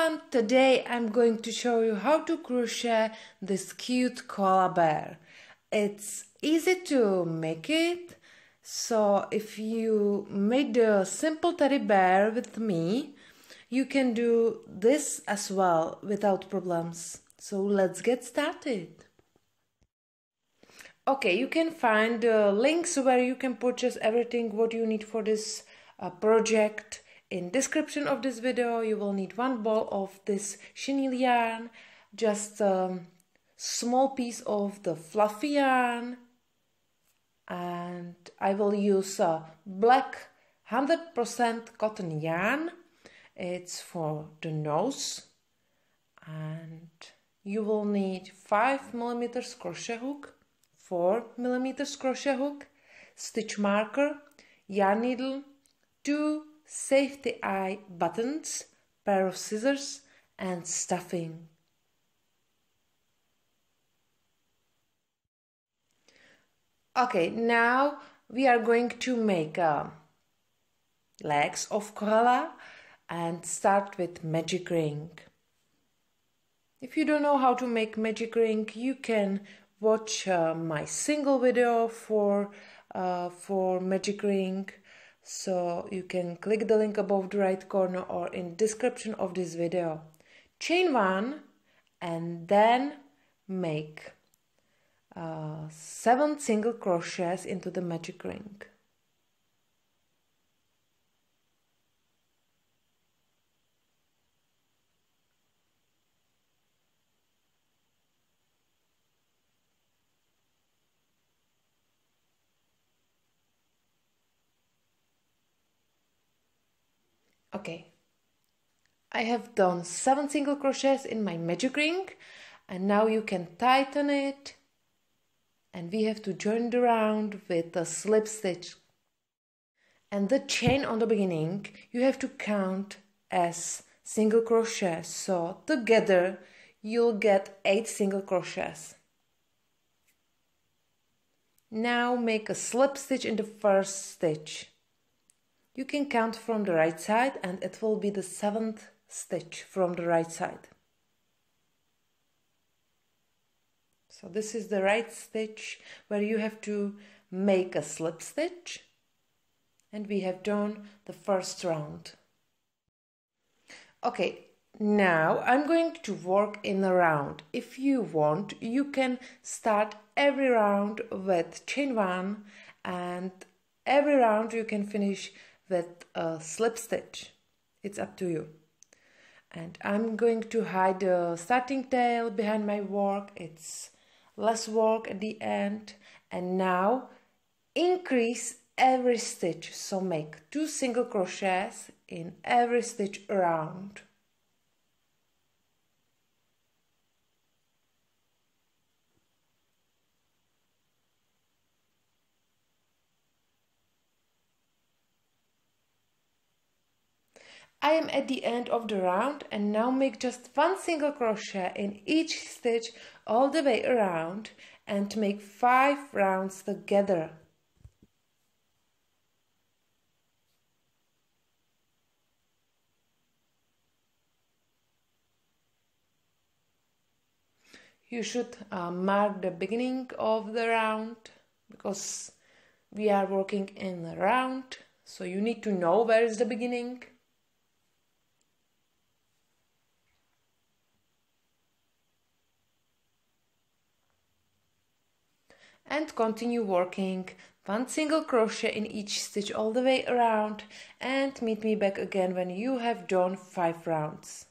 everyone! Today I'm going to show you how to crochet this cute koala bear. It's easy to make it, so if you made a simple teddy bear with me, you can do this as well without problems. So let's get started. Okay, you can find links where you can purchase everything what you need for this project. In description of this video, you will need one ball of this chenille yarn, just a small piece of the fluffy yarn, and I will use a black 100% cotton yarn. It's for the nose, and you will need 5mm crochet hook, 4mm crochet hook, stitch marker, yarn needle, 2 safety eye buttons, pair of scissors and stuffing. Okay, now we are going to make legs of koala and start with magic ring. If you don't know how to make magic ring, you can watch my single video for magic ring. So you can click the link above the right corner or in description of this video. Chain 1 and then make 7 single crochets into the magic ring. Okay, I have done 7 single crochets in my magic ring, and now you can tighten it, and we have to join the round with a slip stitch. And the chain on the beginning you have to count as single crochet, so together you'll get 8 single crochets. Now make a slip stitch in the first stitch. You can count from the right side and it will be the 7th stitch from the right side. So this is the right stitch where you have to make a slip stitch, and we have done the first round. Okay, now I'm going to work in a round. If you want, you can start every round with chain 1 and every round you can finish with a slip stitch. It's up to you. And I'm going to hide the starting tail behind my work. It's less work at the end. And now increase every stitch. So make 2 single crochets in every stitch around. I am at the end of the round and now make just 1 single crochet in each stitch all the way around and make 5 rounds together. You should mark the beginning of the round because we are working in a round, so you need to know where is the beginning. And continue working 1 single crochet in each stitch all the way around, and meet me back again when you have done 5 rounds.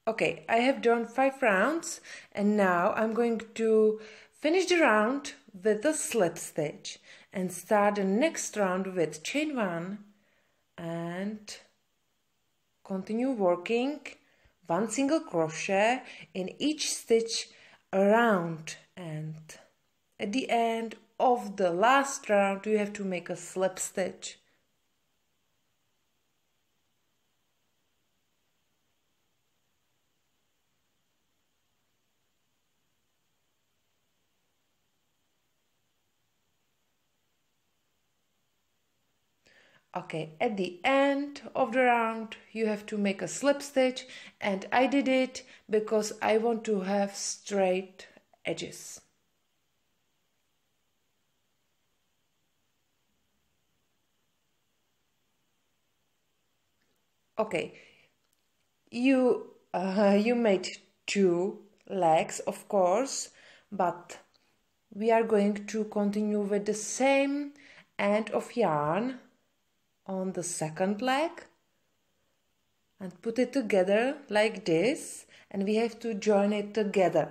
Okay, I have done 5 rounds and now I'm going to finish the round with a slip stitch and start the next round with chain 1 and continue working 1 single crochet in each stitch around, and at the end of the last round you have to make a slip stitch. Okay, at the end of the round you have to make a slip stitch, and I did it because I want to have straight edges. Okay, you made 2 legs, of course, but we are going to continue with the same end of yarn on the second leg and put it together like this, and we have to join it together.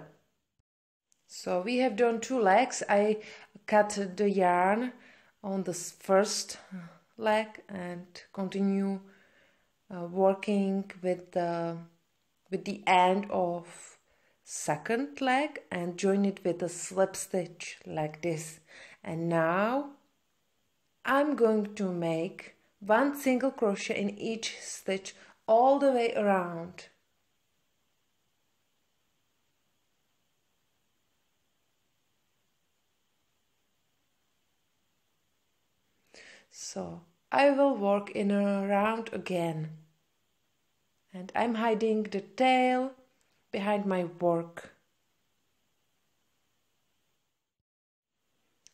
So we have done 2 legs. I cut the yarn on the first leg and continue working with the end of second leg and join it with a slip stitch like this. And now I'm going to make 1 single crochet in each stitch all the way around. So I will work in a round again, and I'm hiding the tail behind my work.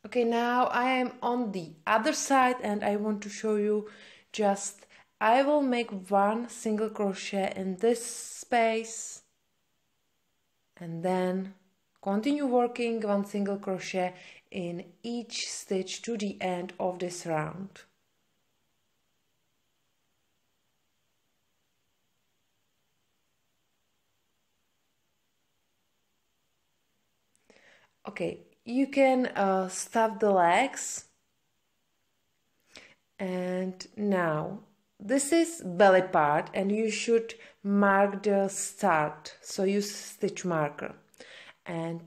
Okay, now I am on the other side and I want to show you I will make 1 single crochet in this space and then continue working 1 single crochet in each stitch to the end of this round. Okay, you can stuff the legs, and now this is belly part and you should mark the start, so use stitch marker, and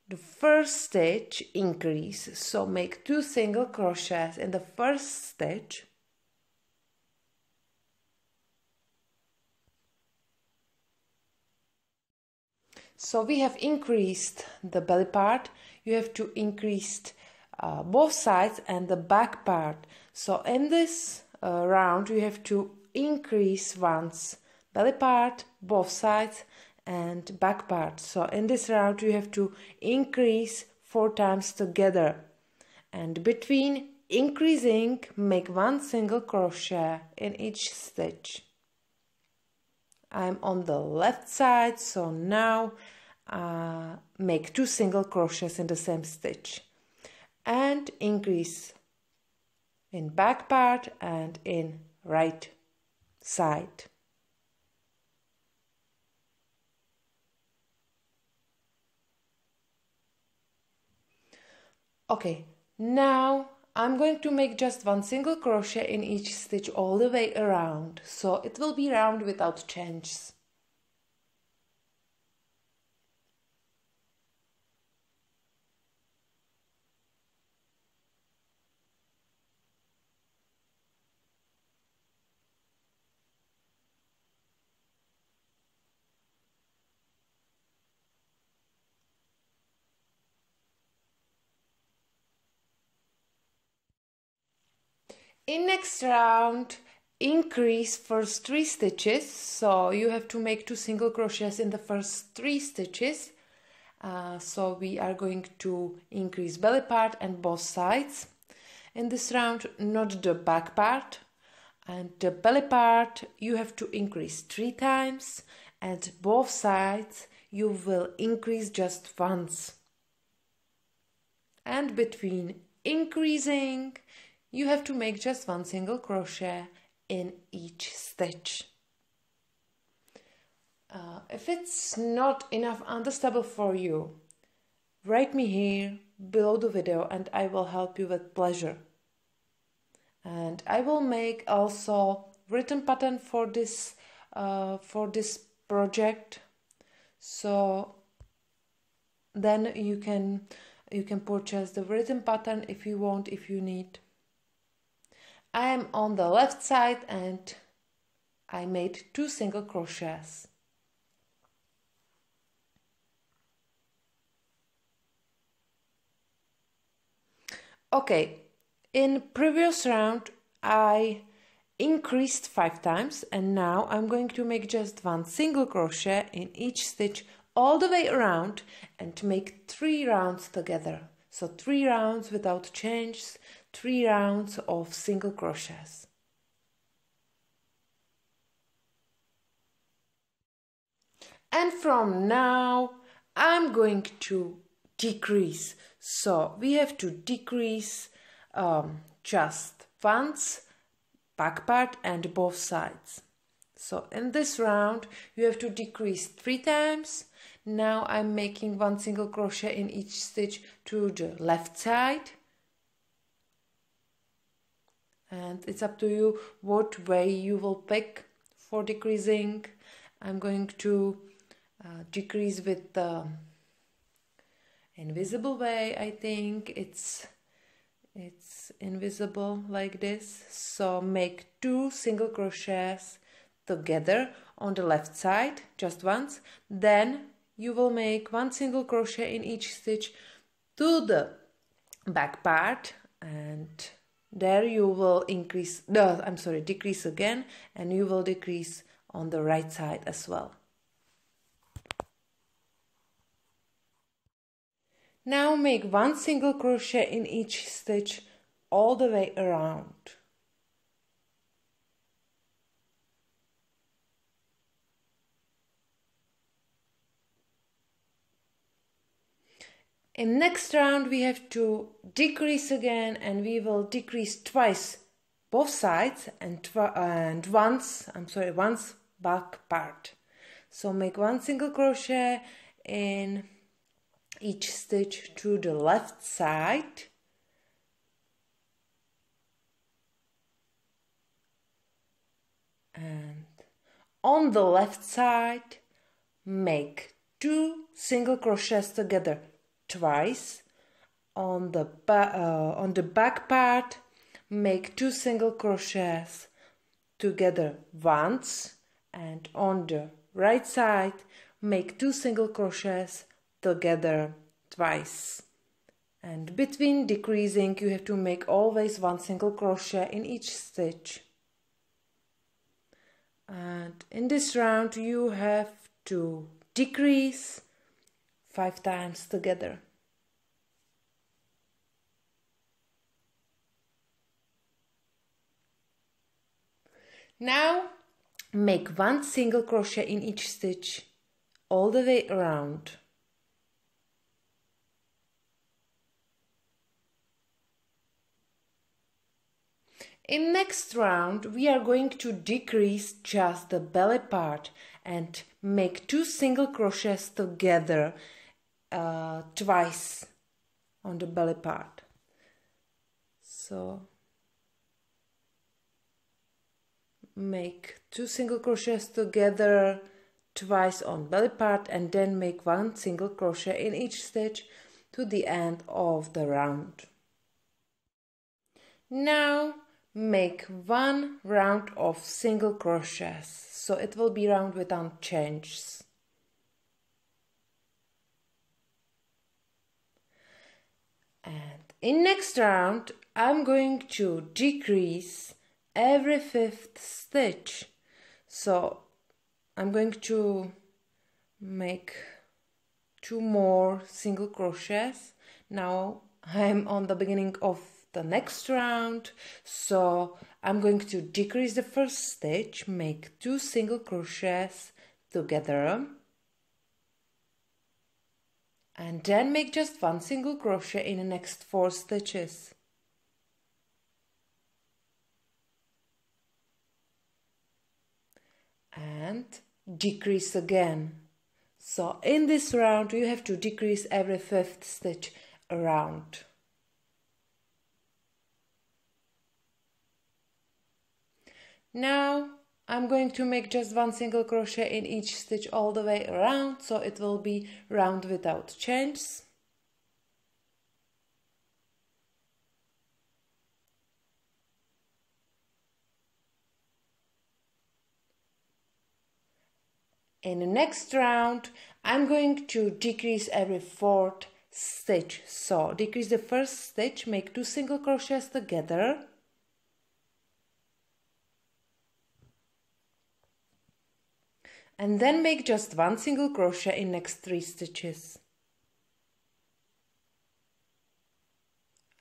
the first stitch increase, so make 2 single crochets in the first stitch. So we have increased the belly part. You have to increase both sides and the back part. So in this round you have to increase once belly part, both sides and back part. So in this round you have to increase 4 times together, and between increasing make 1 single crochet in each stitch. I'm on the left side, so now make 2 single crochets in the same stitch and increase in back part and in right side. Okay, now I'm going to make just 1 single crochet in each stitch all the way around, so it will be round without changes. In next round, increase first 3 stitches, so you have to make 2 single crochets in the first 3 stitches. So we are going to increase belly part and both sides in this round, not the back part. And the belly part you have to increase 3 times, and both sides you will increase just once. And between increasing you have to make just 1 single crochet in each stitch. If it's not enough understandable for you, write me here below the video and I will help you with pleasure. And I will make also written pattern for this project, so then you can purchase the written pattern if you want, if you need. I am on the left side and I made 2 single crochets. Okay, in previous round I increased 5 times, and now I'm going to make just one single crochet in each stitch all the way around and make 3 rounds together. So 3 rounds without changes, 3 rounds of single crochets. And from now I'm going to decrease. So we have to decrease just once, back part and both sides. So in this round you have to decrease 3 times. Now I'm making 1 single crochet in each stitch to the left side. And it's up to you what way you will pick for decreasing. I'm going to decrease with the invisible way. I think it's invisible like this. So make 2 single crochets together on the left side just once, then you will make 1 single crochet in each stitch to the back part, and there you will decrease again, and you will decrease on the right side as well. Now make 1 single crochet in each stitch all the way around. In next round we have to decrease again, and we will decrease twice both sides and once back part. So make 1 single crochet in each stitch to the left side, and on the left side make 2 single crochets together twice. On the back part make 2 single crochets together once, and on the right side make 2 single crochets together twice. And between decreasing you have to make always 1 single crochet in each stitch. And in this round you have to decrease 5 times together. Now make 1 single crochet in each stitch all the way around. In next round we are going to decrease just the belly part and make 2 single crochets together twice on the belly part. So make 2 single crochets together twice on belly part, and then make 1 single crochet in each stitch to the end of the round. Now make 1 round of single crochets, so it will be round without changes. And in next round I'm going to decrease every 5th stitch. So I'm going to make 2 more single crochets. Now I'm on the beginning of the next round, so I'm going to decrease the first stitch, make 2 single crochets together, and then make just 1 single crochet in the next 4 stitches. And decrease again. So in this round you have to decrease every 5th stitch around. Now I'm going to make just 1 single crochet in each stitch all the way around, so it will be round without changes. In the next round I'm going to decrease every 4th stitch. So decrease the first stitch, make 2 single crochets together, and then make just one single crochet in next 3 stitches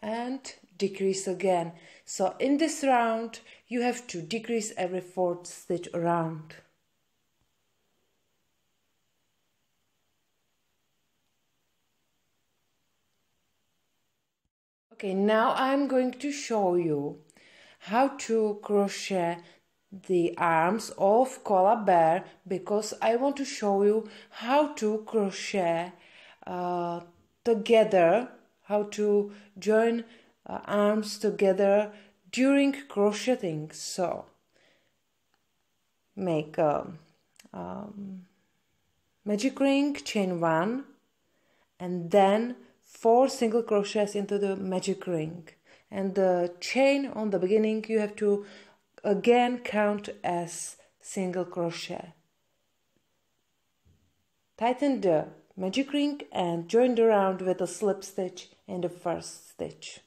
and decrease again. So in this round you have to decrease every 4th stitch around. Okay, now I'm going to show you how to crochet the arms of koala bear, because I want to show you how to crochet together, how to join arms together during crocheting. So make a magic ring, chain 1, and then 4 single crochets into the magic ring, and the chain on the beginning you have to again count as single crochet. Tighten the magic ring and join the round with a slip stitch in the first stitch.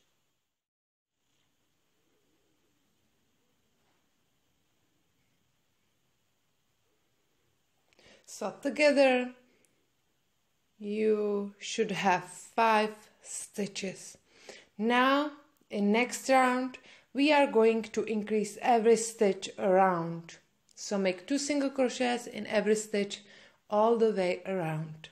So together you should have 5 stitches. Now in next round we are going to increase every stitch around. So make 2 single crochets in every stitch all the way around.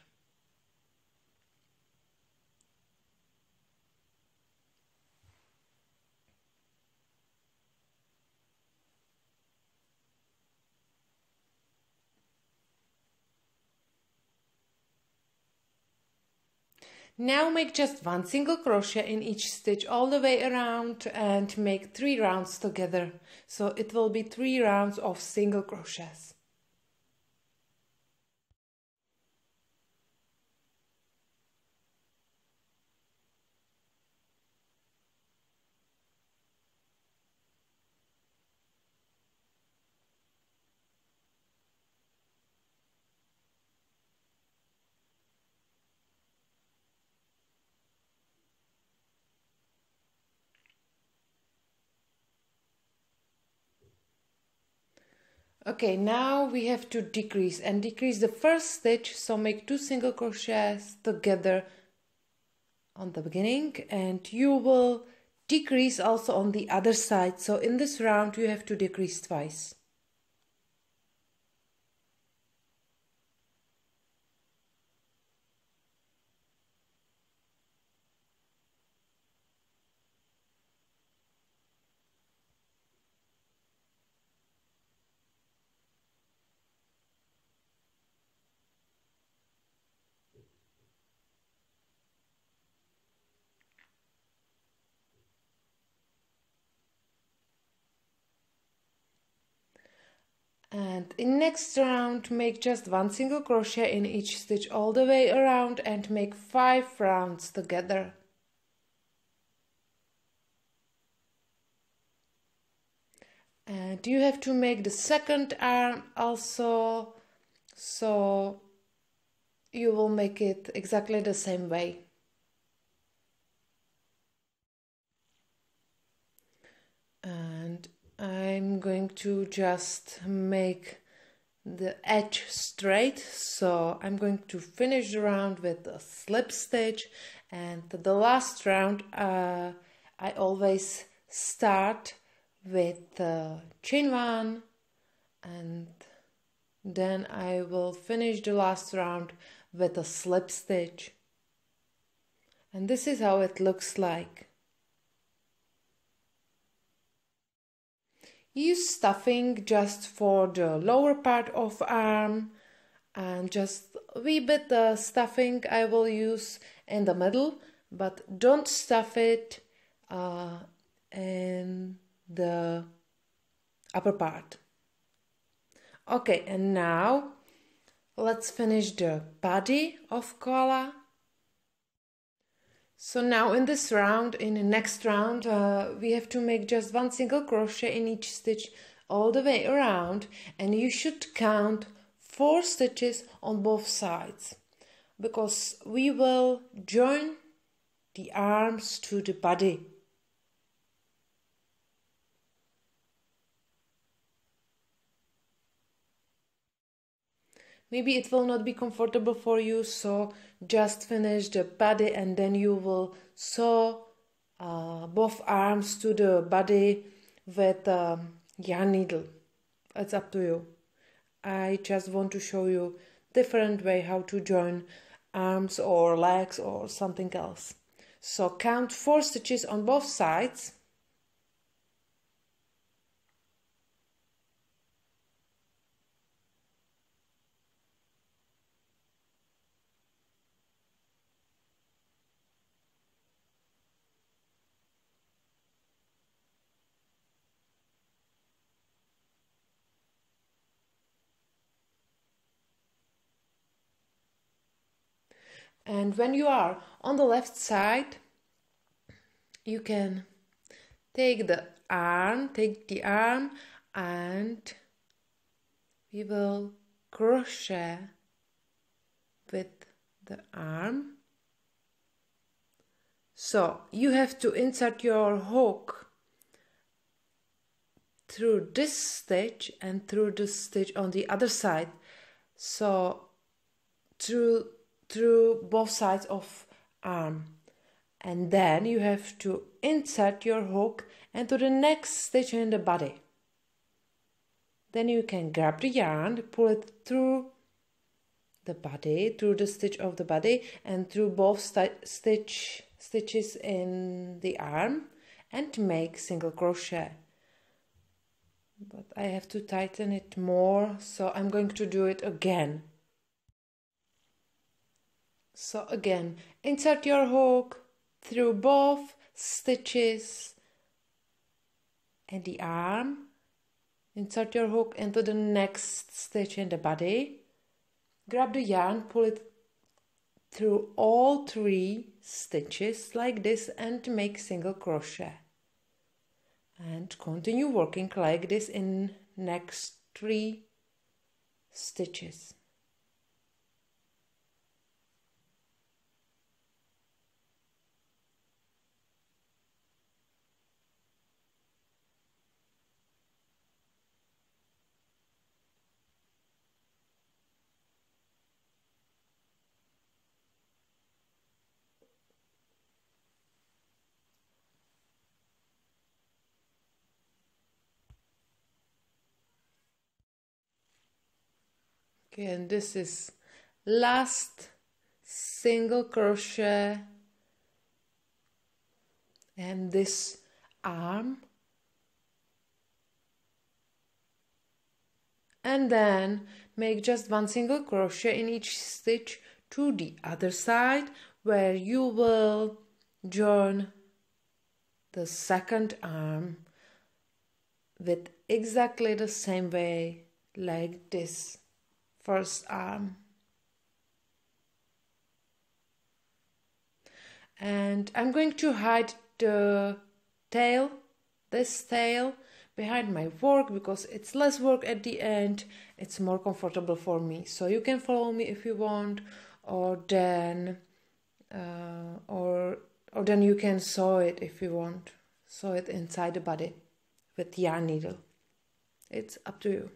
Now make just 1 single crochet in each stitch all the way around and make 3 rounds together. So it will be 3 rounds of single crochets. Okay, now we have to decrease the first stitch, so make 2 single crochets together on the beginning, and you will decrease also on the other side. So in this round you have to decrease twice. And in next round make just 1 single crochet in each stitch all the way around and make 5 rounds together. And you have to make the second arm also, so you will make it exactly the same way. And I'm going to just make the edge straight, so I'm going to finish the round with a slip stitch, and the last round I always start with chain 1, and then I will finish the last round with a slip stitch, and this is how it looks like. Use stuffing just for the lower part of arm, and just a wee bit stuffing I will use in the middle, but don't stuff it in the upper part. Okay, and now let's finish the body of koala. So now in this round, in the next round, we have to make just 1 single crochet in each stitch all the way around, and you should count 4 stitches on both sides, because we will join the arms to the body. maybe it will not be comfortable for you, so just finish the body and then you will sew both arms to the body with yarn needle. It's up to you. I just want to show you different way how to join arms or legs or something else. So count 4 stitches on both sides. And when you are on the left side, you can take the arm and we will crochet with the arm. So you have to insert your hook through this stitch and through the stitch on the other side. So through both sides of arm, and then you have to insert your hook into the next stitch in the body. Then you can grab the yarn, pull it through the body, through the stitch of the body and through both stitches in the arm and make single crochet. But I have to tighten it more, so I'm going to do it again. So again, insert your hook through both stitches and the arm. Insert your hook into the next stitch in the body. Grab the yarn, pull it through all 3 stitches like this and make single crochet. And continue working like this in next 3 stitches. Okay, and this is last single crochet and this arm, and then make just 1 single crochet in each stitch to the other side where you will join the second arm with exactly the same way like this first arm. And I'm going to hide the tail, this tail, behind my work because it's less work at the end. It's more comfortable for me. So you can follow me if you want, or then you can sew it if you want. Sew it inside the body with yarn needle. It's up to you.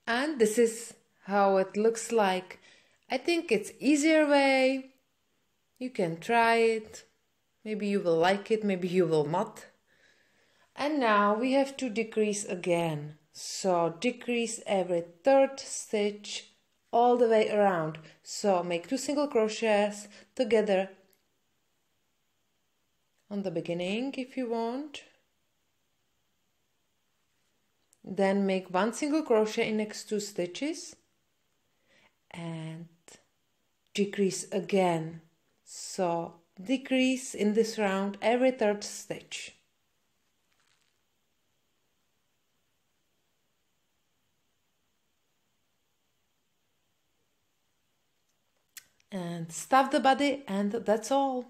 And this is how it looks like. I think it's easier way. You can try it. Maybe you will like it, maybe you will not. And now we have to decrease again. So decrease every 3rd stitch all the way around. So make 2 single crochets together on the beginning if you want. Then make 1 single crochet in next 2 stitches and decrease again. So decrease in this round every 3rd stitch. And stuff the body, and that's all.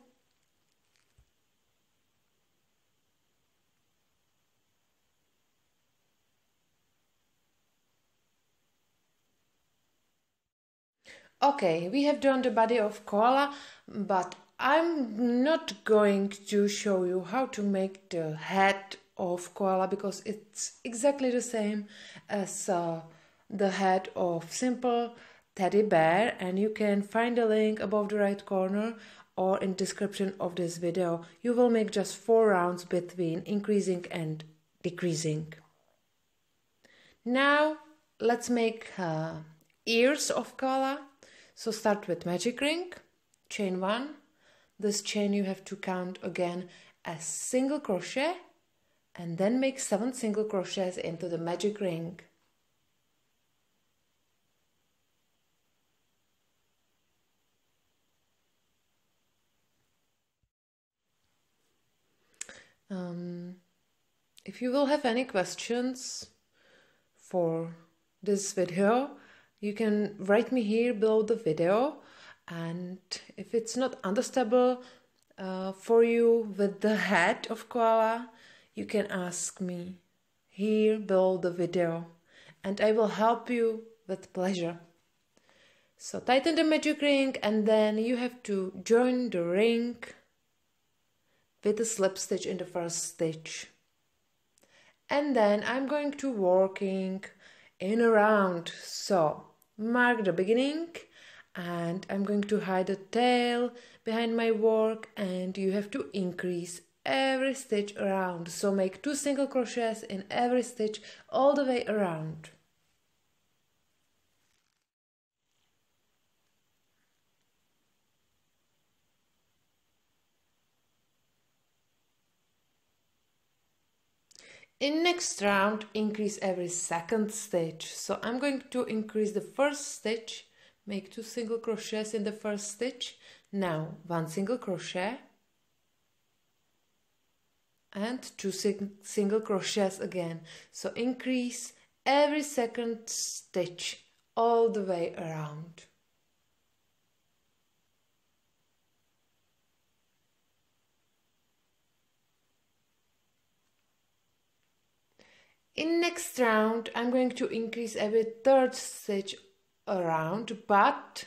Okay, we have done the body of koala, but I'm not going to show you how to make the head of koala because it's exactly the same as the head of simple teddy bear, and you can find the link above the right corner or in description of this video. You will make just 4 rounds between increasing and decreasing. Now let's make ears of koala. So start with magic ring, chain 1. This chain you have to count again as single crochet and then make 7 single crochets into the magic ring. If you will have any questions for this video, you can write me here below the video, and if it's not understandable for you with the head of koala, you can ask me here below the video and I will help you with pleasure. So tighten the magic ring and then you have to join the ring with a slip stitch in the first stitch. And then I'm going to working in a round. So mark the beginning and I'm going to hide the tail behind my work, and you have to increase every stitch around. So make 2 single crochets in every stitch all the way around. In next round, increase every second stitch. So I'm going to increase the first stitch, make 2 single crochets in the first stitch. Now 1 single crochet and 2 single crochets again. So increase every second stitch all the way around. In next round, I'm going to increase every third stitch around, but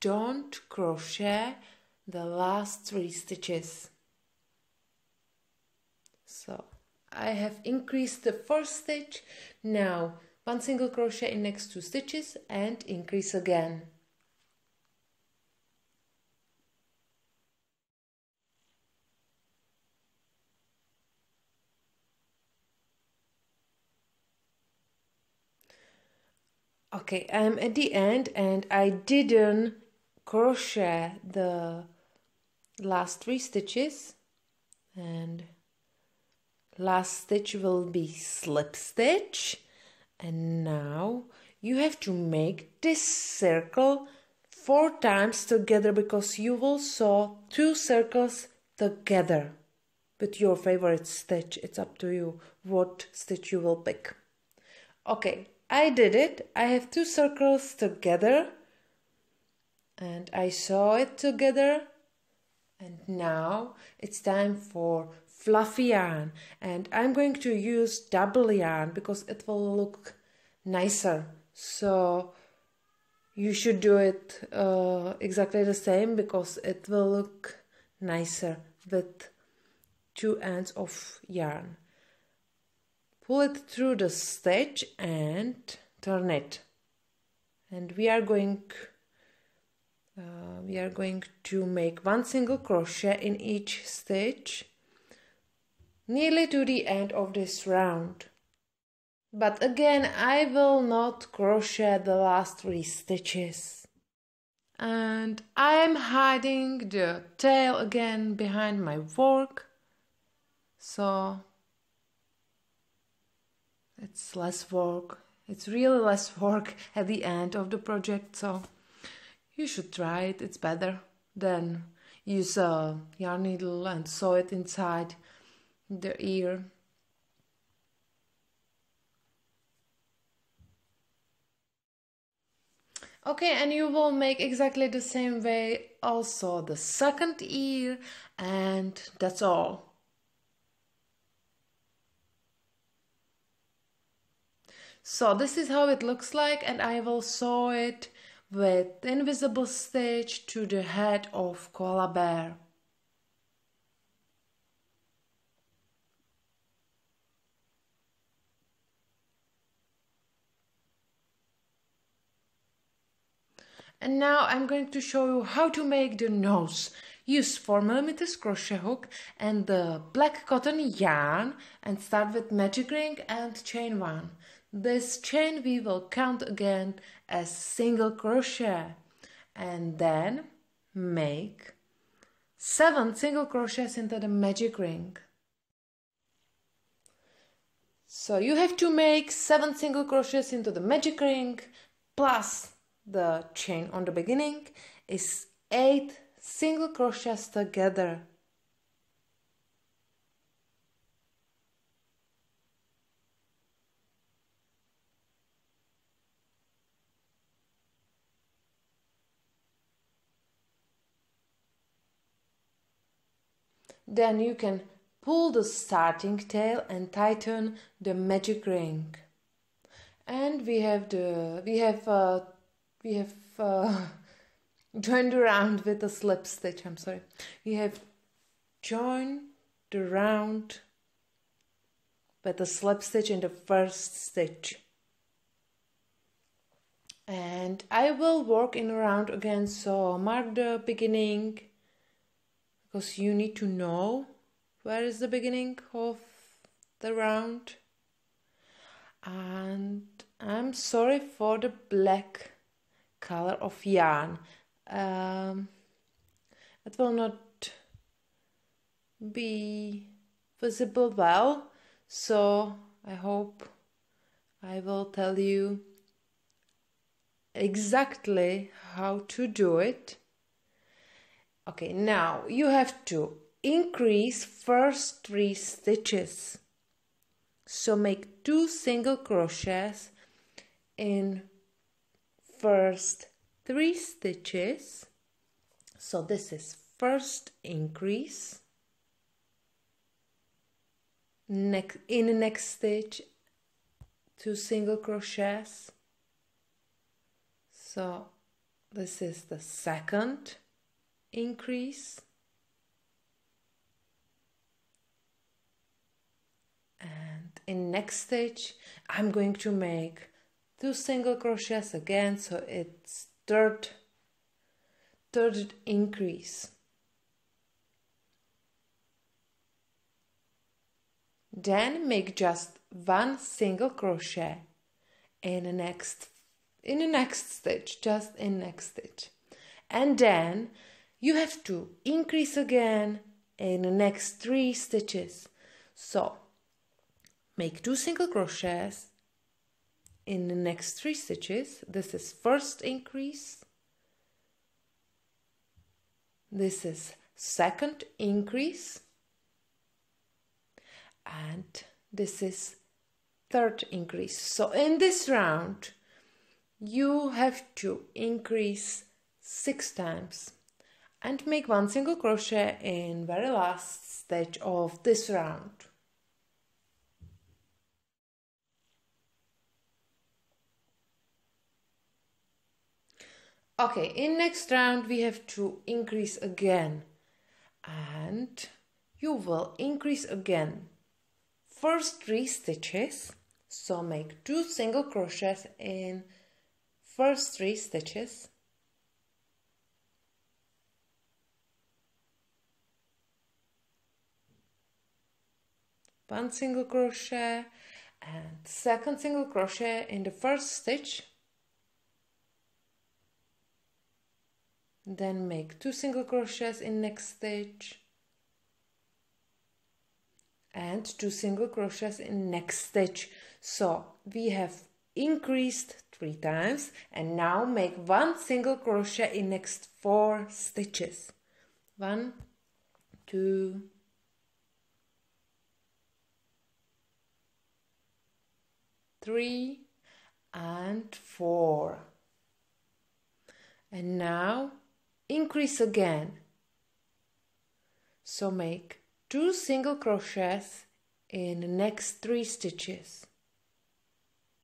don't crochet the last 3 stitches. So I have increased the first stitch. Now 1 single crochet in next 2 stitches and increase again. Okay, I'm at the end and I didn't crochet the last 3 stitches, and last stitch will be slip stitch. And now you have to make this circle 4 times together because you will sew 2 circles together with your favorite stitch. It's up to you what stitch you will pick. Okay, I did it. I have 2 circles together and I sew it together. And now it's time for fluffy yarn, and I'm going to use double yarn because it will look nicer. So you should do it exactly the same because it will look nicer with 2 ends of yarn. Pull it through the stitch and turn it, and we are going to make 1 single crochet in each stitch nearly to the end of this round. But again, I will not crochet the last 3 stitches. And I am hiding the tail again behind my work, so it's less work. It's really less work at the end of the project, so you should try it. It's better than use a yarn needle and sew it inside the ear. Okay, and you will make exactly the same way also the second ear, and that's all. So this is how it looks like, and I will sew it with invisible stitch to the head of koala bear. And now I'm going to show you how to make the nose. Use 4mm crochet hook and the black cotton yarn and start with magic ring and chain 1. This chain we will count again as single crochet and then make 7 single crochets into the magic ring. So you have to make 7 single crochets into the magic ring plus the chain on the beginning is 8 single crochets together. Then you can pull the starting tail and tighten the magic ring. And we have joined around with a slip stitch. We have joined the round with a slip stitch in the first stitch. And I will work in a round again, so mark the beginning because you need to know where is the beginning of the round. And I'm sorry for the black color of yarn. It will not be visible well, so I hope I will tell you exactly how to do it. Okay, now you have to increase first 3 stitches. So make 2 single crochets in first 3 stitches. So this is first increase. In the next stitch 2 single crochets. So this is the second increase. And in next stitch I'm going to make 2 single crochets again, so it's third increase. Then make just 1 single crochet in the next stitch, just in next stitch. And then you have to increase again in the next 3 stitches. So make 2 single crochets in the next 3 stitches. This is first increase. This is second increase. And this is third increase. So in this round you have to increase 6 times and make 1 single crochet in very last stitch of this round. Okay, in next round we have to increase again, and you will increase again first 3 stitches. So make 2 single crochets in first 3 stitches. One single crochet and second single crochet in the first stitch. Then make 2 single crochets in next stitch and 2 single crochets in next stitch. So we have increased 3 times, and now make 1 single crochet in next 4 stitches. 1, 2, 3 and 4. And now increase again. So make 2 single crochets in the next 3 stitches.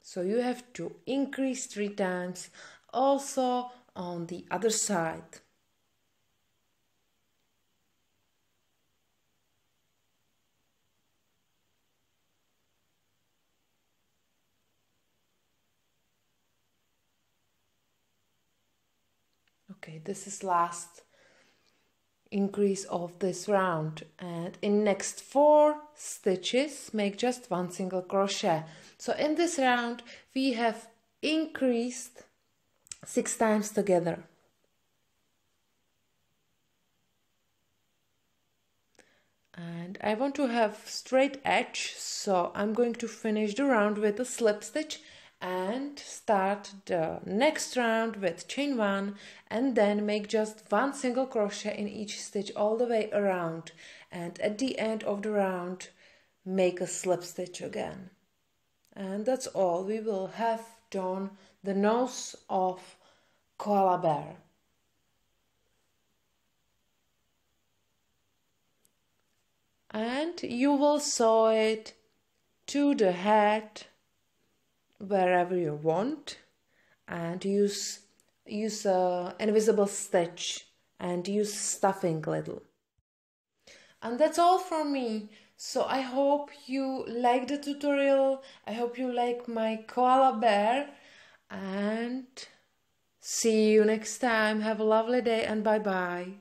So you have to increase 3 times also on the other side. Okay, this is last increase of this round, and in next 4 stitches make just 1 single crochet. So in this round we have increased 6 times together. And I want to have straight edge, so I'm going to finish the round with a slip stitch and start the next round with chain 1 and then make just 1 single crochet in each stitch all the way around, and at the end of the round make a slip stitch again. And that's all. We will have done the nose of koala bear. And you will sew it to the head wherever you want, and use invisible stitch and use stuffing little. And that's all from me. So I hope you like the tutorial. I hope you like my koala bear, and see you next time. Have a lovely day and bye bye.